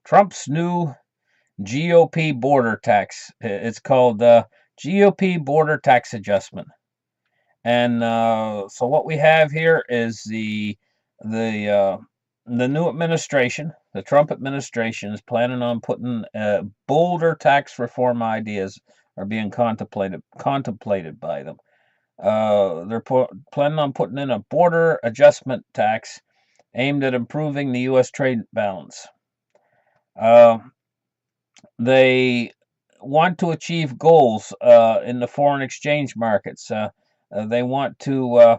Trump's new GOP border tax. It's called GOP border tax adjustment. And so what we have here is the uh, the new administration, the Trump administration, is planning on putting bolder tax reform ideas are being contemplated by them. They're planning on putting in a border adjustment tax aimed at improving the U.S. trade balance. Uh, they want to achieve goals in the foreign exchange markets. They want to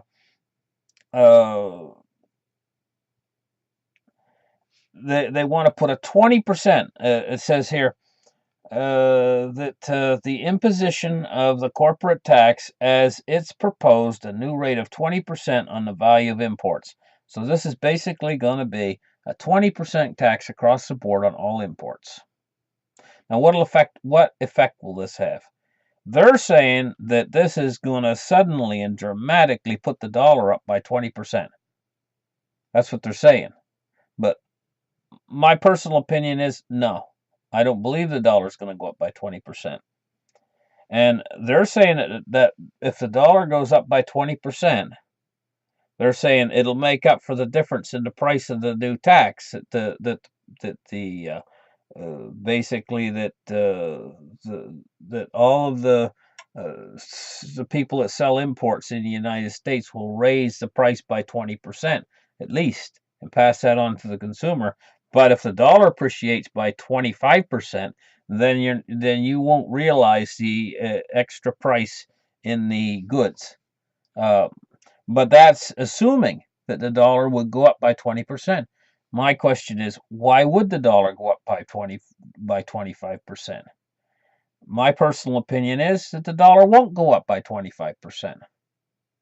uh, they want to put a 20%. It says here that the imposition of the corporate tax as it's proposed a new rate of 20% on the value of imports. So this is basically going to be a 20% tax across the board on all imports. Now, what effect will this have? They're saying that this is going to suddenly and dramatically put the dollar up by 20%. That's what they're saying. But my personal opinion is no. I don't believe the dollar is going to go up by 20%. And they're saying that if the dollar goes up by 20%, they're saying it'll make up for the difference in the price of the new tax basically that all of the people that sell imports in the United States will raise the price by 20% at least and pass that on to the consumer. But if the dollar appreciates by 25%, then you won't realize the extra price in the goods. Uh, but that's assuming that the dollar would go up by 20%. My question is, why would the dollar go up by 25%? My personal opinion is that the dollar won't go up by 25%.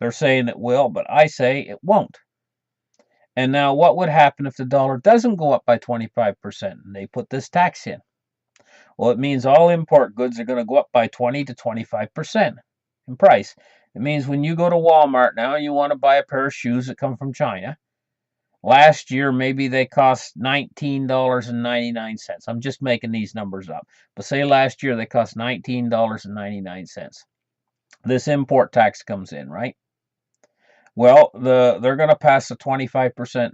They're saying it will, but I say it won't. And now what would happen if the dollar doesn't go up by 25% and they put this tax in? Well, it means all import goods are going to go up by 20 to 25% in price. It means when you go to Walmart now and you want to buy a pair of shoes that come from China, last year maybe they cost $19.99. I'm just making these numbers up. But say last year they cost $19.99. This import tax comes in, right? Well, they're going to pass a 25%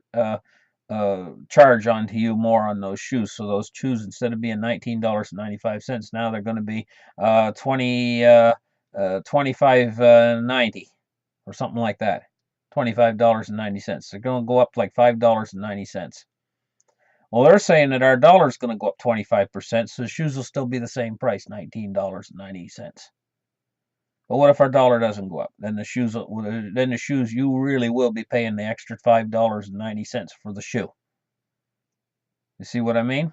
charge onto you more on those shoes. So those shoes, instead of being $19.95, now they're going to be 25.90 or something like that. $25.90. They're going to go up like $5.90. Well, they're saying that our dollar is going to go up 25%, so the shoes will still be the same price, $19.90. But what if our dollar doesn't go up? Then the shoes you really will be paying the extra $5.90 for the shoe. You see what I mean?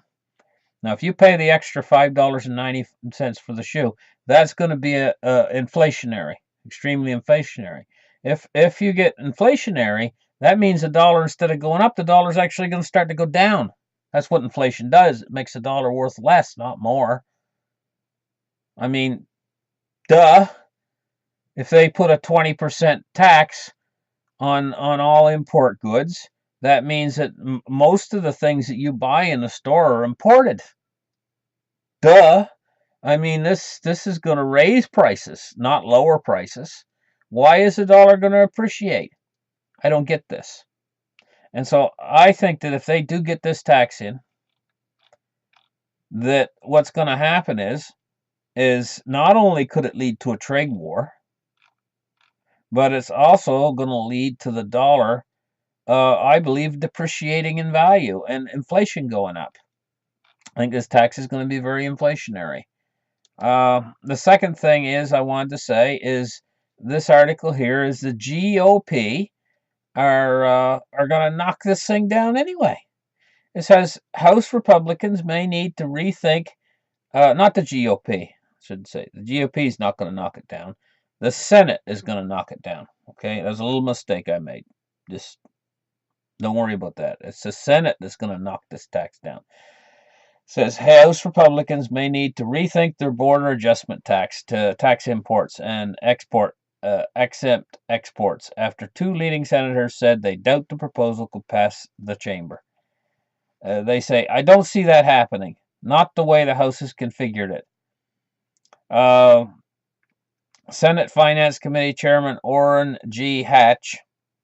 Now, if you pay the extra $5.90 for the shoe, that's going to be inflationary, extremely inflationary. If you get inflationary, that means the dollar, instead of going up, the dollar is actually going to start to go down. That's what inflation does. It makes the dollar worth less, not more. I mean, duh. If they put a 20% tax on all import goods, that means that most of the things that you buy in the store are imported. Duh. I mean, this is going to raise prices, not lower prices. Why is the dollar going to appreciate? I don't get this. And so I think that if they do get this tax in, that what's going to happen is not only could it lead to a trade war, but it's also going to lead to the dollar, I believe, depreciating in value and inflation going up. I think this tax is going to be very inflationary. The second thing I wanted to say is this article here is the GOP are going to knock this thing down anyway. It says House Republicans may need to rethink, not the GOP, I should say. The GOP is not going to knock it down. The Senate is going to knock it down. Okay, there's a little mistake I made. Just don't worry about that. It's the Senate that's going to knock this tax down. It says House Republicans may need to rethink their border adjustment tax to tax imports and exempt exports after two leading senators said they doubt the proposal could pass the chamber. They say, I don't see that happening. Not the way the House has configured it. Senate Finance Committee Chairman Orrin G. Hatch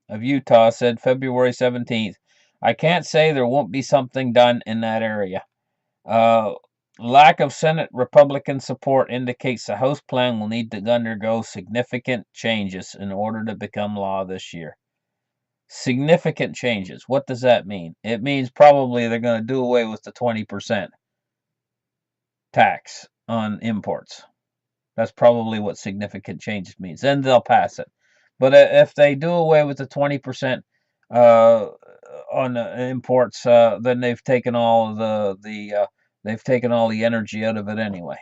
of Utah said February 17th, I can't say there won't be something done in that area. Lack of Senate Republican support indicates the House plan will need to undergo significant changes in order to become law this year. Significant changes. What does that mean? It means probably they're going to do away with the 20% tax on imports. That's probably what significant changes means. Then they'll pass it. But if they do away with the 20% on imports, then they've taken all they've taken all the energy out of it anyway,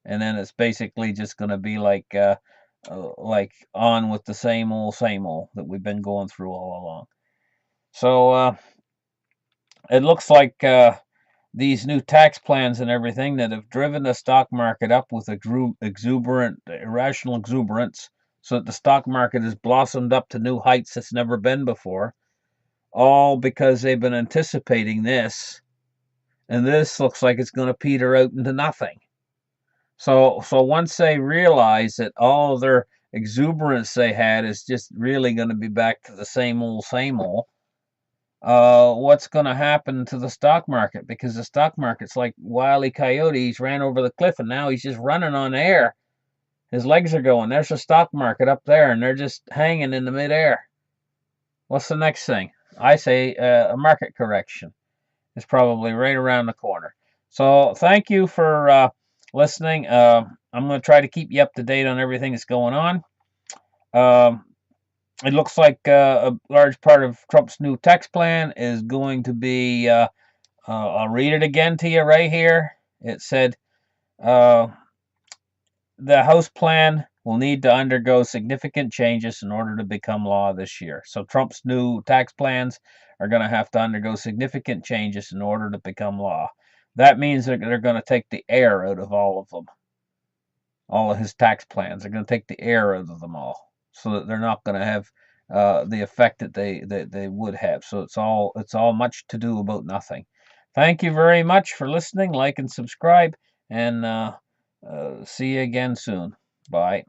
and then it's basically just going to be like on with the same old that we've been going through all along. So it looks like these new tax plans and everything that have driven the stock market up with irrational exuberance, so that the stock market has blossomed up to new heights it's never been before, all because they've been anticipating this, and this looks like it's going to peter out into nothing. So once they realize that all of their exuberance they had is just really going to be back to the same old, what's going to happen to the stock market? Because the stock market's like Wile E. Coyote. He's ran over the cliff and now he's just running on air. His legs are going. There's the stock market up there and they're just hanging in the midair. What's the next thing? I say a market correction is probably right around the corner. So thank you for listening. I'm going to try to keep you up to date on everything that's going on. It looks like a large part of Trump's new tax plan is going to be, I'll read it again to you right here. It said, the House plan will need to undergo significant changes in order to become law this year. So Trump's new tax plans are going to have to undergo significant changes in order to become law. That means they're going to take the air out of all of them. All of his tax plans. They're going to take the air out of them all, so that they're not going to have the effect that they would have. So it's all much to do about nothing. Thank you very much for listening. Like and subscribe, and see you again soon. Bye.